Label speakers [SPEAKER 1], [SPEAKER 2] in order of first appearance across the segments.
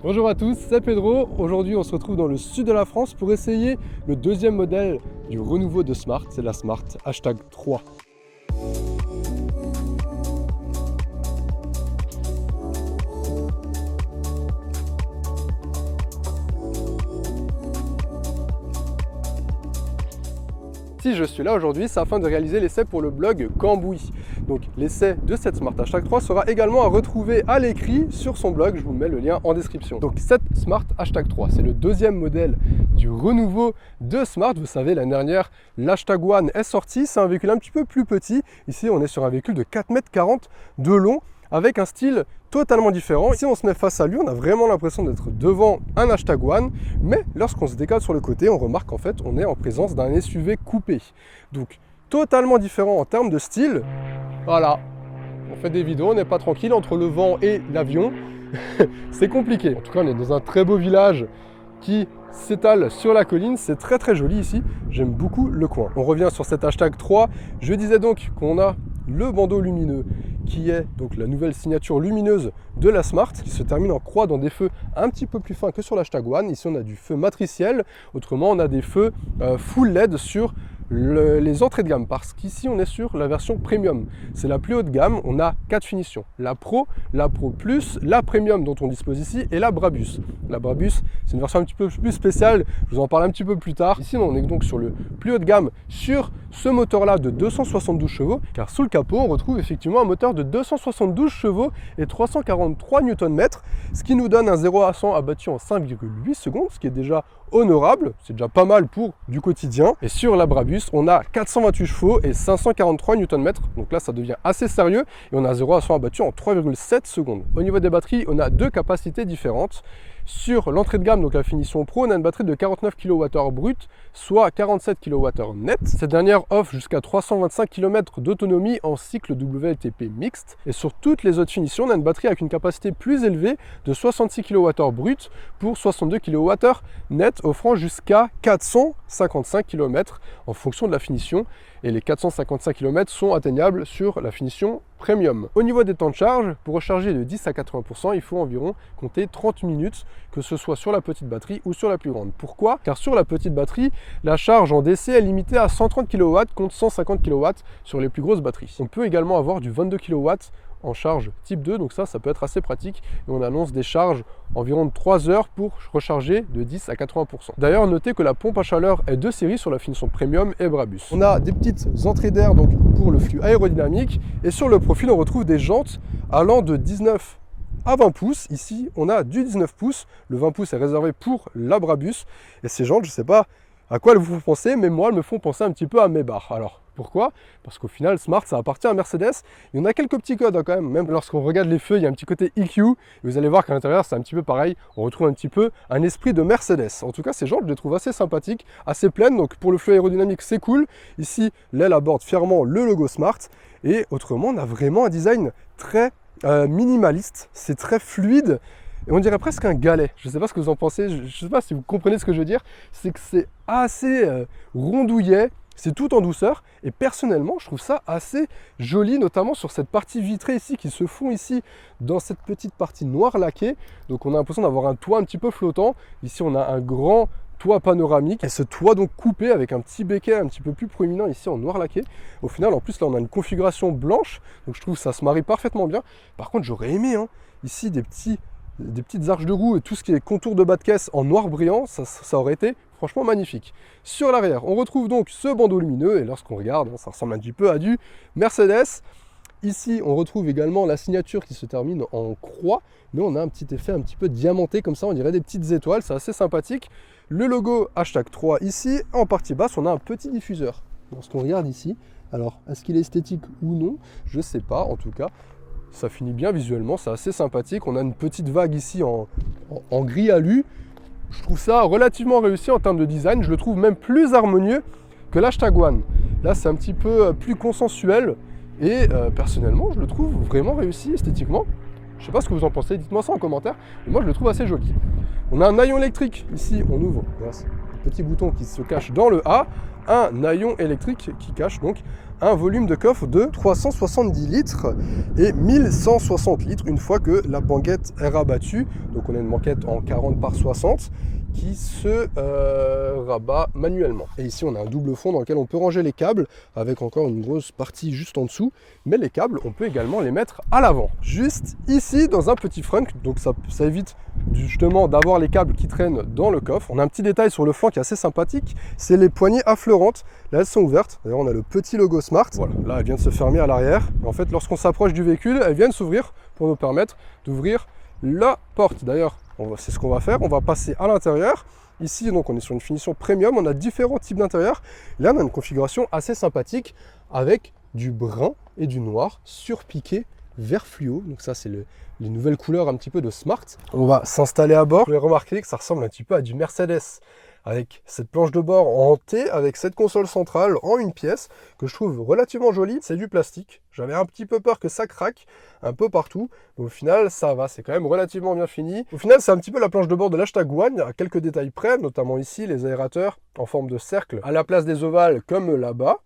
[SPEAKER 1] Bonjour à tous, c'est Pedro. Aujourd'hui, on se retrouve dans le sud de la France pour essayer le deuxième modèle du renouveau de Smart, c'est la Smart #3. Si je suis là aujourd'hui, c'est afin de réaliser l'essai pour le blog Cambouis. Donc l'essai de cette Smart #3 sera également à retrouver à l'écrit sur son blog, je vous mets le lien en description. Donc cette Smart #3, c'est le deuxième modèle du renouveau de Smart. Vous savez, l'année dernière, l'H1 est sorti, c'est un véhicule un petit peu plus petit. Ici, on est sur un véhicule de 4,40 m de long, avec un style totalement différent. Si on se met face à lui, on a vraiment l'impression d'être devant un H1, mais lorsqu'on se décale sur le côté, on remarque qu'en fait, on est en présence d'un SUV coupé. Donc, totalement différent en termes de style. Voilà, on fait des vidéos, on n'est pas tranquille entre le vent et l'avion. C'est compliqué. En tout cas, on est dans un très beau village qui s'étale sur la colline, c'est très joli ici, j'aime beaucoup le coin. On revient sur cet #3, je disais donc qu'on a le bandeau lumineux qui est donc la nouvelle signature lumineuse de la Smart, qui se termine en croix dans des feux un petit peu plus fins que sur l'H1. Ici on a du feu matriciel, autrement on a des feux full LED sur les entrées de gamme, parce qu'ici on est sur la version premium, c'est la plus haute gamme. On a 4 finitions, la Pro Plus, la Premium dont on dispose ici et la Brabus. La Brabus, c'est une version un petit peu plus spéciale, je vous en parle un petit peu plus tard. Ici on est donc sur le plus haut de gamme sur ce moteur là de 272 chevaux, car sous le capot on retrouve effectivement un moteur de 272 chevaux et 343 Nm, ce qui nous donne un 0 à 100 abattu en 5,8 secondes, ce qui est déjà honorable, c'est déjà pas mal pour du quotidien. Et sur la Brabus, on a 428 chevaux et 543 Nm, donc là ça devient assez sérieux, et on a 0 à 100 abattu en 3,7 secondes. Au niveau des batteries, on a deux capacités différentes. Sur l'entrée de gamme, donc la finition Pro, on a une batterie de 49 kWh brut, soit 47 kWh net. Cette dernière offre jusqu'à 325 km d'autonomie en cycle WLTP mixte. Et sur toutes les autres finitions, on a une batterie avec une capacité plus élevée de 66 kWh brut pour 62 kWh net, offrant jusqu'à 455 km en fonction de la finition. Et les 455 km sont atteignables sur la finition Premium. Au niveau des temps de charge, pour recharger de 10 à 80%, il faut environ compter 30 minutes, que ce soit sur la petite batterie ou sur la plus grande. Pourquoi? Car sur la petite batterie, la charge en DC est limitée à 130 kW contre 150 kW sur les plus grosses batteries. On peut également avoir du 22 kW en charge type 2, donc ça peut être assez pratique, et on annonce des charges environ de 3 heures pour recharger de 10 à 80%. D'ailleurs, notez que la pompe à chaleur est de série sur la finition Premium et Brabus. On a des petites entrées d'air donc pour le flux aérodynamique, et sur le profil on retrouve des jantes allant de 19 à 20 pouces. Ici on a du 19 pouces, le 20 pouces est réservé pour la Brabus, et ces jantes, je ne sais pas à quoi elles vous font penser, mais moi elles me font penser un petit peu à Maybach. Alors pourquoi? Parce qu'au final, Smart, ça appartient à Mercedes. Il y en a quelques petits codes quand même. Même lorsqu'on regarde les feux, il y a un petit côté EQ. Et vous allez voir qu'à l'intérieur, c'est un petit peu pareil. On retrouve un petit peu un esprit de Mercedes. En tout cas, ces jantes, je les trouve assez sympathiques, assez pleines. Donc pour le flux aérodynamique, c'est cool. Ici, l'aile aborde fièrement le logo Smart. Et autrement, on a vraiment un design très minimaliste. C'est très fluide. Et on dirait presque un galet. Je ne sais pas ce que vous en pensez. Je ne sais pas si vous comprenez ce que je veux dire. C'est que c'est assez rondouillet. C'est tout en douceur, et personnellement je trouve ça assez joli, notamment sur cette partie vitrée ici qui se fond ici dans cette petite partie noire laquée. Donc on a l'impression d'avoir un toit un petit peu flottant. Ici on a un grand toit panoramique, et ce toit donc coupé avec un petit béquet un petit peu plus proéminent ici en noir laqué. Au final, en plus là on a une configuration blanche, donc je trouve que ça se marie parfaitement bien. Par contre, j'aurais aimé ici des petites arches de roue et tout ce qui est contour de bas de caisse en noir brillant, ça aurait été franchement magnifique. Sur l'arrière, on retrouve donc ce bandeau lumineux, et lorsqu'on regarde, ça ressemble un petit peu à du Mercedes. Ici, on retrouve également la signature qui se termine en croix, mais on a un petit effet un petit peu diamanté comme ça, on dirait des petites étoiles, c'est assez sympathique. Le logo #3 ici, en partie basse, on a un petit diffuseur. Lorsqu'on regarde ici, alors est-ce qu'il est esthétique ou non, je ne sais pas, en tout cas, ça finit bien visuellement, c'est assez sympathique. On a une petite vague ici en gris alu. Je trouve ça relativement réussi en termes de design. Je le trouve même plus harmonieux que l'H1. Là, c'est un petit peu plus consensuel. Et personnellement, je le trouve vraiment réussi esthétiquement. Je ne sais pas ce que vous en pensez, dites-moi ça en commentaire. Mais moi, je le trouve assez joli. On a un haillon électrique. Ici, on ouvre grâce au petit bouton qui se cache dans le A. un haillon électrique qui cache donc un volume de coffre de 370 litres et 1160 litres une fois que la banquette est rabattue. Donc on a une banquette en 40 par 60 qui se rabat manuellement. Et ici on a un double fond dans lequel on peut ranger les câbles avec encore une grosse partie juste en dessous. Mais les câbles, on peut également les mettre à l'avant. Juste ici dans un petit frunk, donc ça évite justement d'avoir les câbles qui traînent dans le coffre. On a un petit détail sur le flanc qui est assez sympathique, c'est les poignées affleurantes. Là elles sont ouvertes, d'ailleurs on a le petit logo Smart. Voilà, là elle vient de se fermer à l'arrière. En fait lorsqu'on s'approche du véhicule, elles viennent s'ouvrir pour nous permettre d'ouvrir la porte. D'ailleurs, c'est ce qu'on va faire, on va passer à l'intérieur. Ici, donc, on est sur une finition premium, on a différents types d'intérieur. Là, on a une configuration assez sympathique avec du brun et du noir surpiqué vert fluo. Donc ça, c'est les nouvelles couleurs un petit peu de Smart. On va s'installer à bord. Vous avez remarqué que ça ressemble un petit peu à du Mercedes, avec cette planche de bord en T, avec cette console centrale en une pièce, que je trouve relativement jolie. C'est du plastique. J'avais un petit peu peur que ça craque un peu partout, mais au final, ça va. C'est quand même relativement bien fini. Au final, c'est un petit peu la planche de bord de l'Hashtag One, à quelques détails près, notamment ici, les aérateurs en forme de cercle, à la place des ovales, comme là-bas.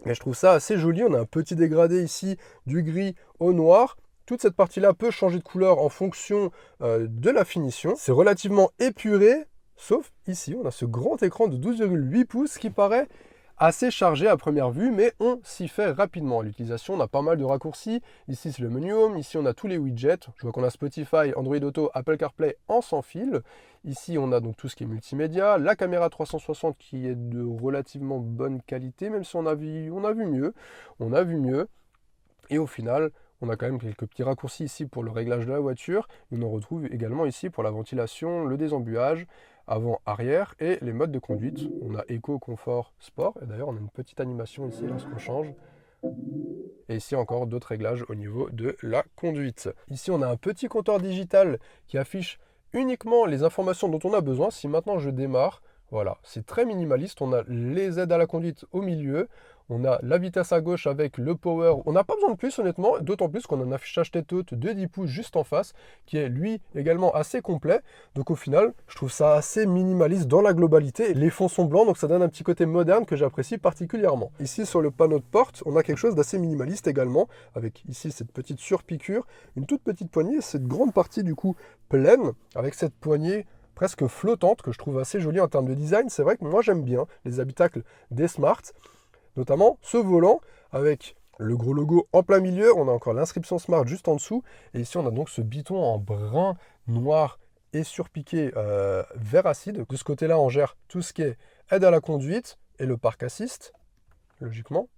[SPEAKER 1] Mais je trouve ça assez joli. On a un petit dégradé ici, du gris au noir. Toute cette partie-là peut changer de couleur en fonction de la finition. C'est relativement épuré. Sauf ici, on a ce grand écran de 12,8 pouces qui paraît assez chargé à première vue, mais on s'y fait rapidement. À l'utilisation, on a pas mal de raccourcis. Ici, c'est le menu Home. Ici, on a tous les widgets. Je vois qu'on a Spotify, Android Auto, Apple CarPlay en sans fil. Ici, on a donc tout ce qui est multimédia. La caméra 360 qui est de relativement bonne qualité, même si on a vu mieux. On a vu mieux. Et au final, on a quand même quelques petits raccourcis ici pour le réglage de la voiture. On en retrouve également ici pour la ventilation, le désembuage, avant, arrière et les modes de conduite. On a éco, confort, sport. Et d'ailleurs, on a une petite animation ici lorsqu'on change. Et ici encore d'autres réglages au niveau de la conduite. Ici, on a un petit compteur digital qui affiche uniquement les informations dont on a besoin. Si maintenant je démarre, voilà, c'est très minimaliste. On a les aides à la conduite au milieu. On a la vitesse à gauche avec le power. On n'a pas besoin de plus honnêtement, d'autant plus qu'on a un affichage tête haute de 10 pouces juste en face, qui est lui également assez complet. Donc au final, je trouve ça assez minimaliste dans la globalité. Les fonds sont blancs, donc ça donne un petit côté moderne que j'apprécie particulièrement. Ici sur le panneau de porte, on a quelque chose d'assez minimaliste également, avec ici cette petite surpiqûre, une toute petite poignée, cette grande partie du coup pleine, avec cette poignée presque flottante que je trouve assez jolie en termes de design. C'est vrai que moi j'aime bien les habitacles des Smart. Notamment ce volant avec le gros logo en plein milieu. On a encore l'inscription Smart juste en dessous. Et ici, on a donc ce biton en brun, noir et surpiqué vert acide. De ce côté-là, on gère tout ce qui est aide à la conduite et le park assist, logiquement.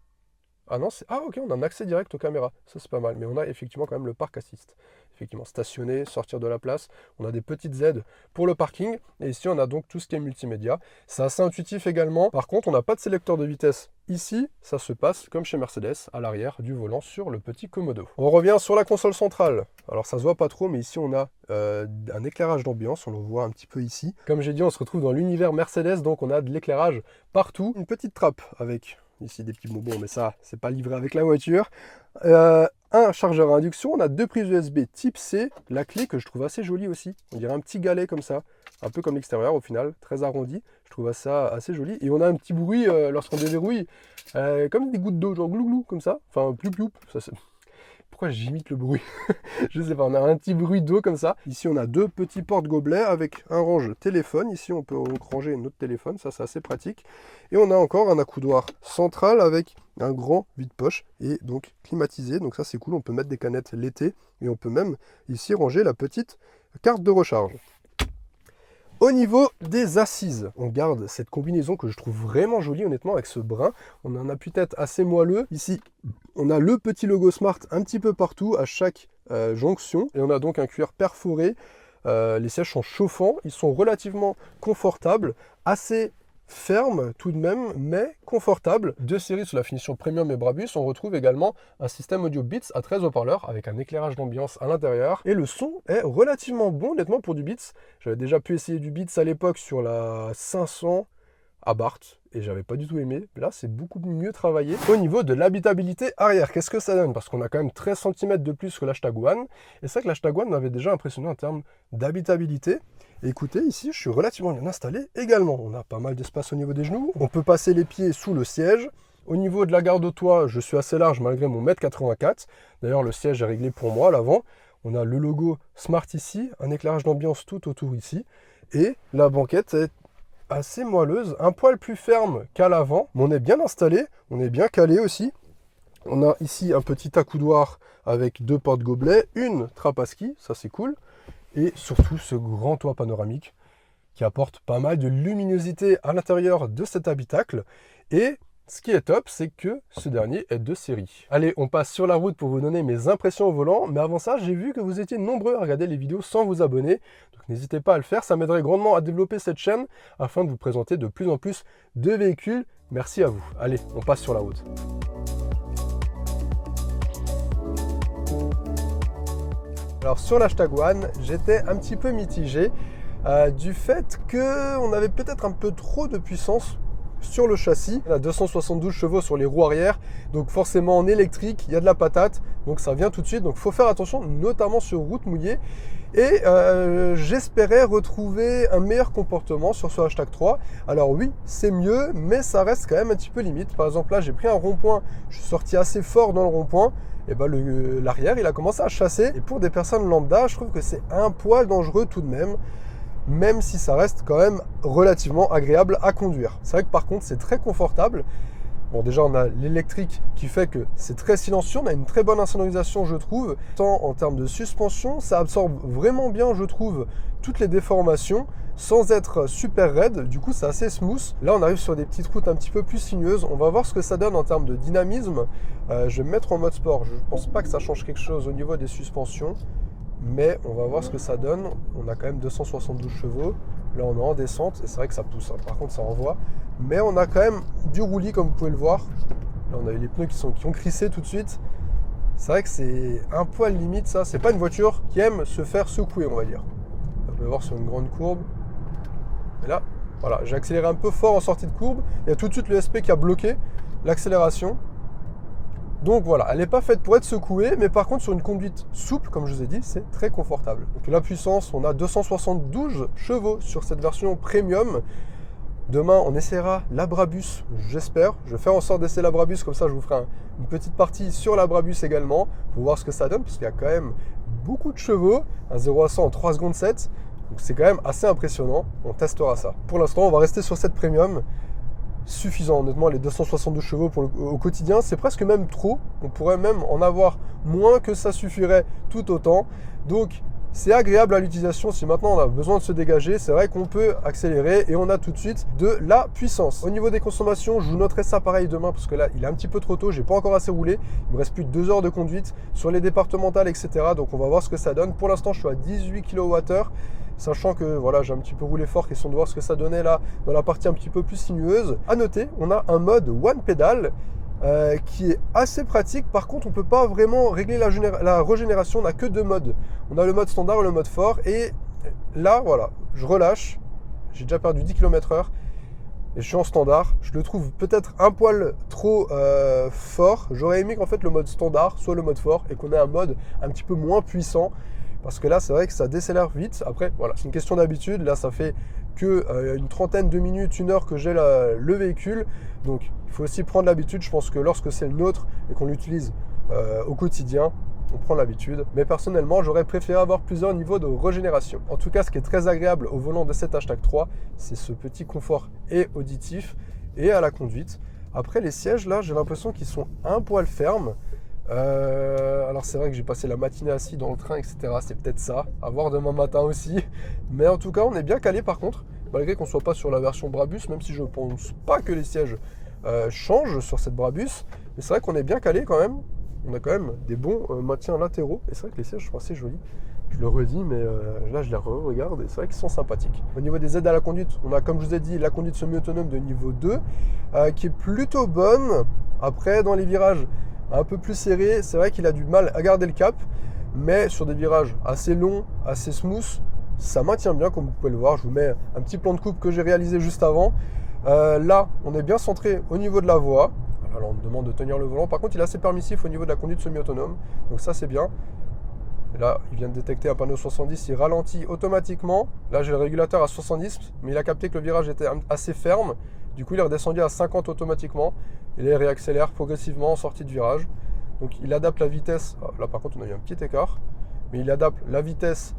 [SPEAKER 1] Ah non, ok, on a un accès direct aux caméras. Ça, c'est pas mal. Mais on a effectivement quand même le park assist. Effectivement, stationner, sortir de la place. On a des petites aides pour le parking. Et ici, on a donc tout ce qui est multimédia. C'est assez intuitif également. Par contre, on n'a pas de sélecteur de vitesse. Ici, ça se passe comme chez Mercedes, à l'arrière du volant sur le petit Komodo. On revient sur la console centrale. Alors, ça se voit pas trop, mais ici, on a un éclairage d'ambiance. On le voit un petit peu ici. Comme j'ai dit, on se retrouve dans l'univers Mercedes, donc on a de l'éclairage partout. Une petite trappe avec ici des petits bonbons, mais ça, c'est pas livré avec la voiture. Un chargeur à induction, on a deux prises USB type C, la clé que je trouve assez jolie aussi. On dirait un petit galet comme ça, un peu comme l'extérieur au final, très arrondi. Je trouve ça assez joli. Et on a un petit bruit lorsqu'on déverrouille, comme des gouttes d'eau, genre glou-glou, comme ça. Enfin, ploup-ploup. Pourquoi j'imite le bruit? Je sais pas, on a un petit bruit d'eau comme ça. Ici, on a deux petits porte-gobelets avec un range téléphone. Ici, on peut ranger notre téléphone, ça c'est assez pratique. Et on a encore un accoudoir central avec un grand vide-poche et donc climatisé. Donc ça c'est cool, on peut mettre des canettes l'été et on peut même ici ranger la petite carte de recharge. Au niveau des assises, on garde cette combinaison que je trouve vraiment jolie honnêtement avec ce brun. On a un appuie-tête assez moelleux. Ici, on a le petit logo Smart un petit peu partout à chaque jonction. Et on a donc un cuir perforé. Les sièges sont chauffants, ils sont relativement confortables, assez ferme tout de même, mais confortable. Deux séries sous la finition Premium et Brabus. On retrouve également un système audio Beats à 13 haut-parleurs avec un éclairage d'ambiance à l'intérieur. Et le son est relativement bon, honnêtement, pour du Beats. J'avais déjà pu essayer du Beats à l'époque sur la 500 à Barth et j'avais pas du tout aimé. Là, c'est beaucoup mieux travaillé. Au niveau de l'habitabilité arrière, qu'est-ce que ça donne? Parce qu'on a quand même 13 cm de plus que l'Hashtag One. Et c'est vrai que l'Hashtag One m'avait déjà impressionné en termes d'habitabilité. Écoutez, ici, je suis relativement bien installé également. On a pas mal d'espace au niveau des genoux. On peut passer les pieds sous le siège. Au niveau de la garde au toit, je suis assez large malgré mon 1,84 m. D'ailleurs, le siège est réglé pour moi à l'avant. On a le logo Smart ici, un éclairage d'ambiance tout autour ici. Et la banquette est assez moelleuse, un poil plus ferme qu'à l'avant. Mais on est bien installé, on est bien calé aussi. On a ici un petit accoudoir avec 2 porte-gobelets, une trappe à ski, ça c'est cool. Et surtout ce grand toit panoramique qui apporte pas mal de luminosité à l'intérieur de cet habitacle. Et ce qui est top, c'est que ce dernier est de série. Allez, on passe sur la route pour vous donner mes impressions au volant. Mais avant ça, j'ai vu que vous étiez nombreux à regarder les vidéos sans vous abonner. Donc n'hésitez pas à le faire, ça m'aiderait grandement à développer cette chaîne afin de vous présenter de plus en plus de véhicules. Merci à vous. Allez, on passe sur la route. Alors sur l'Hashtag One, j'étais un petit peu mitigé du fait qu'on avait peut-être un peu trop de puissance sur le châssis. On a 272 chevaux sur les roues arrière, donc forcément en électrique, il y a de la patate, donc ça vient tout de suite. Donc il faut faire attention, notamment sur route mouillée. Et j'espérais retrouver un meilleur comportement sur ce Hashtag 3. Alors oui, c'est mieux, mais ça reste quand même un petit peu limite. Par exemple là, j'ai pris un rond-point, je suis sorti assez fort dans le rond-point. Et ben l'arrière il a commencé à chasser, et pour des personnes lambda je trouve que c'est un poil dangereux tout de même si ça reste quand même relativement agréable à conduire. C'est vrai que par contre c'est très confortable. Bon, déjà on a l'électrique qui fait que c'est très silencieux, on a une très bonne insonorisation je trouve. Tant en termes de suspension, ça absorbe vraiment bien je trouve toutes les déformations sans être super raide, du coup c'est assez smooth. Là on arrive sur des petites routes un petit peu plus sinueuses, on va voir ce que ça donne en termes de dynamisme. Je vais me mettre en mode sport, je pense pas que ça change quelque chose au niveau des suspensions, mais on va voir ce que ça donne. On a quand même 272 chevaux, là on est en descente et c'est vrai que ça pousse, hein. Par contre ça envoie, mais on a quand même du roulis comme vous pouvez le voir. Là on a eu les pneus qui ont crissé tout de suite. C'est vrai que c'est un poil limite ça, c'est pas une voiture qui aime se faire secouer on va dire. On peut voir sur une grande courbe. Et là, voilà, j'ai accéléré un peu fort en sortie de courbe. Il y a tout de suite le SP qui a bloqué l'accélération. Donc voilà, elle n'est pas faite pour être secouée, mais par contre sur une conduite souple, comme je vous ai dit, c'est très confortable. Donc la puissance, on a 272 chevaux sur cette version premium. Demain, on essaiera la Brabus, j'espère. Je vais faire en sorte d'essayer la Brabus, comme ça je vous ferai une petite partie sur la Brabus également, pour voir ce que ça donne, parce qu'il y a quand même beaucoup de chevaux, un 0 à 100 en 3 secondes 7. Donc c'est quand même assez impressionnant, on testera ça. Pour l'instant, on va rester sur cette premium. Suffisant, honnêtement, les 272 chevaux au quotidien, c'est presque même trop. On pourrait même en avoir moins que ça suffirait tout autant. Donc c'est agréable à l'utilisation. Si maintenant on a besoin de se dégager, c'est vrai qu'on peut accélérer et on a tout de suite de la puissance. Au niveau des consommations, je vous noterai ça pareil demain parce que là il est un petit peu trop tôt, j'ai pas encore assez roulé. Il me reste plus de 2 heures de conduite sur les départementales, etc. Donc on va voir ce que ça donne. Pour l'instant, je suis à 18 kWh. Sachant que voilà, j'ai un petit peu roulé fort, question de voir ce que ça donnait là dans la partie un petit peu plus sinueuse. À noter, on a un mode one pedal qui est assez pratique. Par contre, on ne peut pas vraiment régler la régénération, on n'a que 2 modes. On a le mode standard et le mode fort. Et là, voilà, je relâche. J'ai déjà perdu 10 km/h et je suis en standard. Je le trouve peut-être un poil trop fort. J'aurais aimé qu'en fait le mode standard soit le mode fort et qu'on ait un mode un petit peu moins puissant. Parce que là, c'est vrai que ça décélère vite. Après, voilà, c'est une question d'habitude. Là, ça fait que une trentaine de minutes, 1 heure que j'ai le véhicule. Donc, il faut aussi prendre l'habitude. Je pense que lorsque c'est le nôtre et qu'on l'utilise au quotidien, on prend l'habitude. Mais personnellement, j'aurais préféré avoir plusieurs niveaux de régénération. En tout cas, ce qui est très agréable au volant de cet Hashtag 3, c'est ce petit confort et auditif et à la conduite. Après, les sièges, là, j'ai l'impression qu'ils sont un poil fermes. Alors c'est vrai que j'ai passé la matinée assis dans le train, etc. C'est peut-être ça, à voir demain matin aussi. Mais en tout cas, on est bien calé par contre, malgré qu'on ne soit pas sur la version Brabus, même si je ne pense pas que les sièges changent sur cette Brabus. Mais c'est vrai qu'on est bien calé quand même. On a quand même des bons maintiens latéraux. Et c'est vrai que les sièges sont assez jolis. Je le redis, mais là je les regarde et c'est vrai qu'ils sont sympathiques. Au niveau des aides à la conduite, on a, comme je vous ai dit, la conduite semi-autonome de niveau 2 qui est plutôt bonne. Après, dans les virages un peu plus serré, c'est vrai qu'il a du mal à garder le cap, mais sur des virages assez longs, assez smooth, ça maintient bien comme vous pouvez le voir. Je vous mets un petit plan de coupe que j'ai réalisé juste avant. Là, on est bien centré au niveau de la voie. Alors, on me demande de tenir le volant. Par contre, il est assez permissif au niveau de la conduite semi-autonome, donc ça c'est bien. Et là, il vient de détecter un panneau 70, il ralentit automatiquement. Là, j'ai le régulateur à 70, mais il a capté que le virage était assez ferme. Du coup, il est redescendu à 50 automatiquement. Et là, il réaccélère progressivement en sortie de virage. Donc, il adapte la vitesse. Là, par contre, on a eu un petit écart. Mais il adapte la vitesse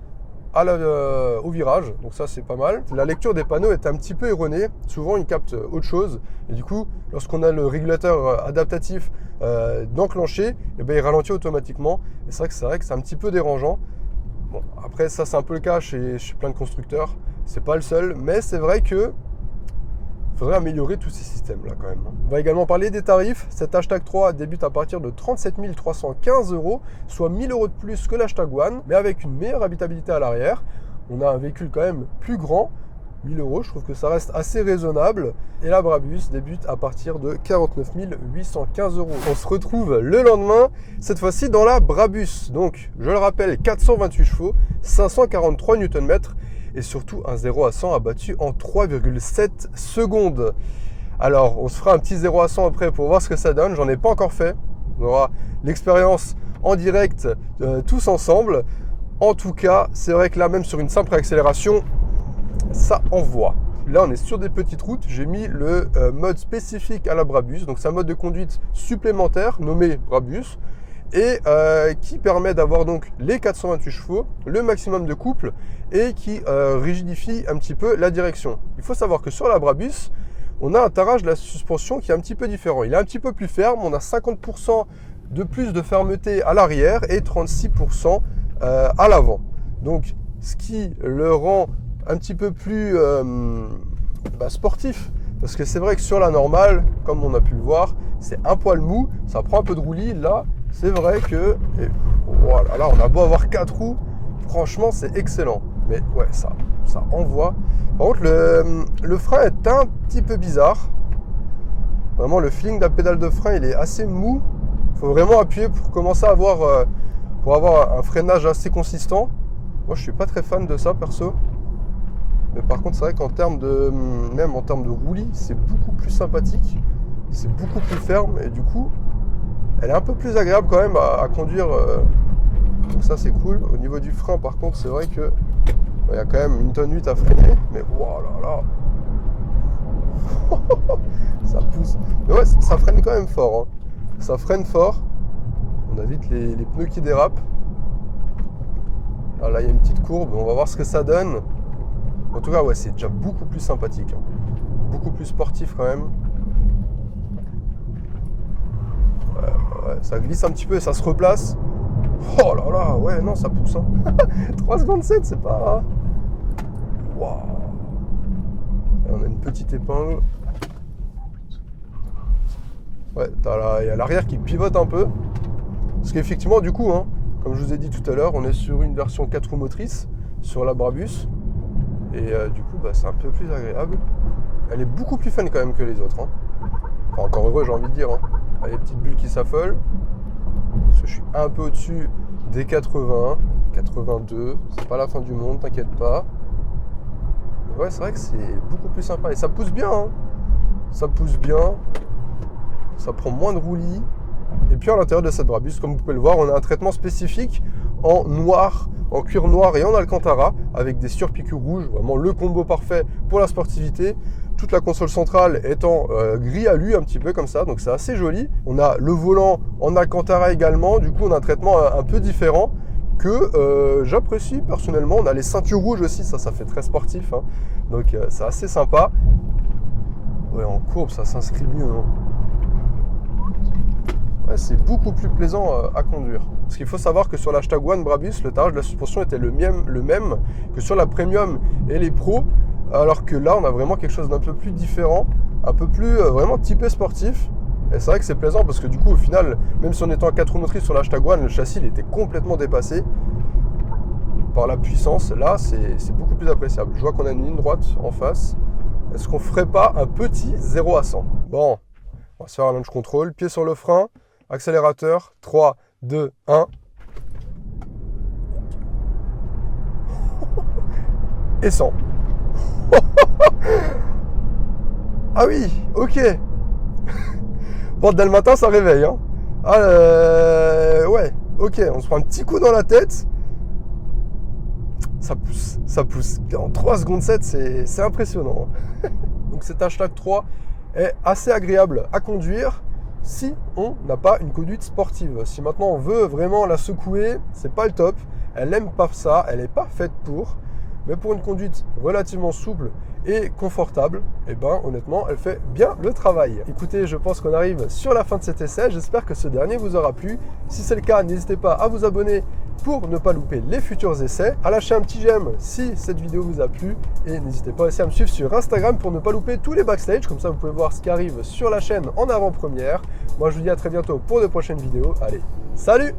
[SPEAKER 1] au virage, donc ça c'est pas mal. La lecture des panneaux est un petit peu erronée, souvent ils captent autre chose et du coup lorsqu'on a le régulateur adaptatif d'enclencher, il ralentit automatiquement et c'est vrai que c'est un petit peu dérangeant. Bon, après ça c'est un peu le cas chez plein de constructeurs, c'est pas le seul, mais c'est vrai que faudrait améliorer tous ces systèmes là quand même. On va également parler des tarifs. Cet hashtag 3 débute à partir de 37 315 €, soit 1000 € de plus que l'hashtag One, mais avec une meilleure habitabilité à l'arrière. On a un véhicule quand même plus grand, 1000 €, je trouve que ça reste assez raisonnable. Et la Brabus débute à partir de 49 815 €. On se retrouve le lendemain, cette fois-ci dans la Brabus. Donc, je le rappelle, 428 chevaux, 543 Nm. Et surtout un 0 à 100 abattu en 3,7 secondes. Alors, on se fera un petit 0 à 100 après pour voir ce que ça donne. J'en ai pas encore fait. On aura l'expérience en direct tous ensemble. En tout cas, c'est vrai que là, même sur une simple accélération, ça envoie. Là, on est sur des petites routes. J'ai mis le mode spécifique à la Brabus. Donc, c'est un mode de conduite supplémentaire nommé Brabus. Et qui permet d'avoir donc les 428 chevaux, le maximum de couple et qui rigidifie un petit peu la direction. Il faut savoir que sur la Brabus, on a un tarage de la suspension qui est un petit peu différent. Il est un petit peu plus ferme, on a 50% de plus de fermeté à l'arrière et 36% à l'avant. Donc ce qui le rend un petit peu plus sportif. Parce que c'est vrai que sur la normale, comme on a pu le voir, c'est un poil mou, ça prend un peu de roulis. Là, c'est vrai que, voilà, là on a beau avoir 4 roues, franchement c'est excellent. Mais ouais, ça envoie. Par contre, le frein est un petit peu bizarre. Vraiment, le feeling de la pédale de frein, il est assez mou. Il faut vraiment appuyer pour commencer à avoir, un freinage assez consistant. Moi, je suis pas très fan de ça, perso. Mais par contre, c'est vrai qu'en termes même en termes de roulis, c'est beaucoup plus sympathique. C'est beaucoup plus ferme et du coup, elle est un peu plus agréable quand même à conduire. Donc ça, c'est cool. Au niveau du frein, par contre, c'est vrai que il y a quand même 1,8 tonne à freiner. Mais voilà, ça pousse. Mais ouais, ça freine quand même fort. Hein. Ça freine fort. On a vite les pneus qui dérapent. Ah, là, il y a une petite courbe. On va voir ce que ça donne. En tout cas, ouais, c'est déjà beaucoup plus sympathique. Hein. Beaucoup plus sportif quand même. Ouais, ça glisse un petit peu et ça se replace. Oh là là, ouais, non, ça pousse. Hein. 3 secondes 7, c'est pas... Waouh. On a une petite épingle. Ouais, il y a l'arrière qui pivote un peu. Parce qu'effectivement, du coup, hein, comme je vous ai dit tout à l'heure, on est sur une version 4 roues motrices sur la Brabus. Et du coup, c'est un peu plus agréable. Elle est beaucoup plus fun quand même que les autres. Hein. Enfin, encore heureux, j'ai envie de dire. Hein. Il y a des petites bulles qui s'affolent. Parce que je suis un peu au-dessus des 80, 82. C'est pas la fin du monde, t'inquiète pas. Mais ouais, c'est vrai que c'est beaucoup plus sympa. Et ça pousse bien. Hein. Ça pousse bien. Ça prend moins de roulis. Et puis à l'intérieur de cette Brabus, comme vous pouvez le voir, on a un traitement spécifique en noir, en cuir noir et en alcantara, avec des surpiqûres rouges, vraiment le combo parfait pour la sportivité. Toute la console centrale étant gris alu un petit peu comme ça, donc c'est assez joli. On a le volant en alcantara également, du coup on a un traitement un peu différent que j'apprécie personnellement. On a les ceintures rouges aussi, ça fait très sportif, hein. Donc c'est assez sympa. Ouais, en courbe ça s'inscrit mieux, hein. Ouais, c'est beaucoup plus plaisant à conduire. Parce qu'il faut savoir que sur l'hashtag One Brabus, le tarage de la suspension était le même que sur la Premium et les Pro, alors que là, on a vraiment quelque chose d'un peu plus différent, un peu plus vraiment typé sportif. Et c'est vrai que c'est plaisant parce que du coup, au final, même si on était en 4 roues motrices sur l'hashtag One, le châssis il était complètement dépassé par la puissance. Là, c'est beaucoup plus appréciable. Je vois qu'on a une ligne droite en face. Est-ce qu'on ferait pas un petit 0 à 100 ? Bon, on va se faire un launch control, pied sur le frein. Accélérateur, 3, 2, 1. Et 100. Ah oui, ok. Bon, dès le matin, ça réveille. Hein. Ouais, ok, on se prend un petit coup dans la tête. ça pousse. En 3 secondes 7, c'est impressionnant. Donc cet hashtag 3 est assez agréable à conduire si on n'a pas une conduite sportive. Si maintenant on veut vraiment la secouer, c'est pas le top. Elle n'aime pas ça, elle n'est pas faite pour. Mais pour une conduite relativement souple et confortable, eh ben, honnêtement, elle fait bien le travail. Écoutez, je pense qu'on arrive sur la fin de cet essai. J'espère que ce dernier vous aura plu. Si c'est le cas, n'hésitez pas à vous abonner pour ne pas louper les futurs essais, à lâcher un petit j'aime si cette vidéo vous a plu et n'hésitez pas aussi à me suivre sur Instagram pour ne pas louper tous les backstage. Comme ça, vous pouvez voir ce qui arrive sur la chaîne en avant-première. Moi, je vous dis à très bientôt pour de prochaines vidéos. Allez, salut!